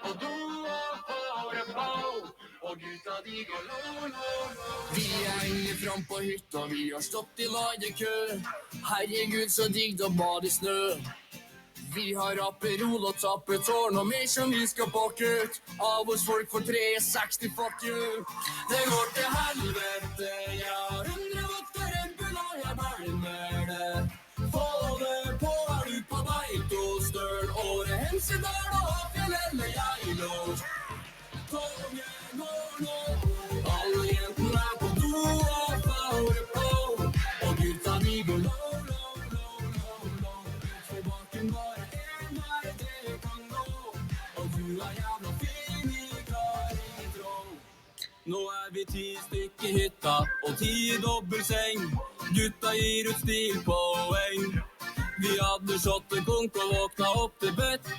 på do og får det på. Og gutta de går lo. Vi inne fram på hytta, vi har stått i ladekø. Herregud, så digg å bade i snø. Vi har Aperol og tappetårn og mer som vi skal pakke ut. Av oss folk for 360, fuck you. Det går til helvete, jeg har 100 vodka Red Bull og jeg bare med det. Få det på, er du på Beitostøl, Åre, Hemsedal og Hafjell eller Geilo. Toget går nå, alle jentene er på do og får det på. Og gutta de går low. For baken bare en vei det kan gå. Og du er jævla fin i klar i tråd. Nå er vi 10 stykker i hytta og 10 i dobbeltseng. Gutta gir ut stilpoeng. Vi hadde shottet konk og våkna opp til bøtte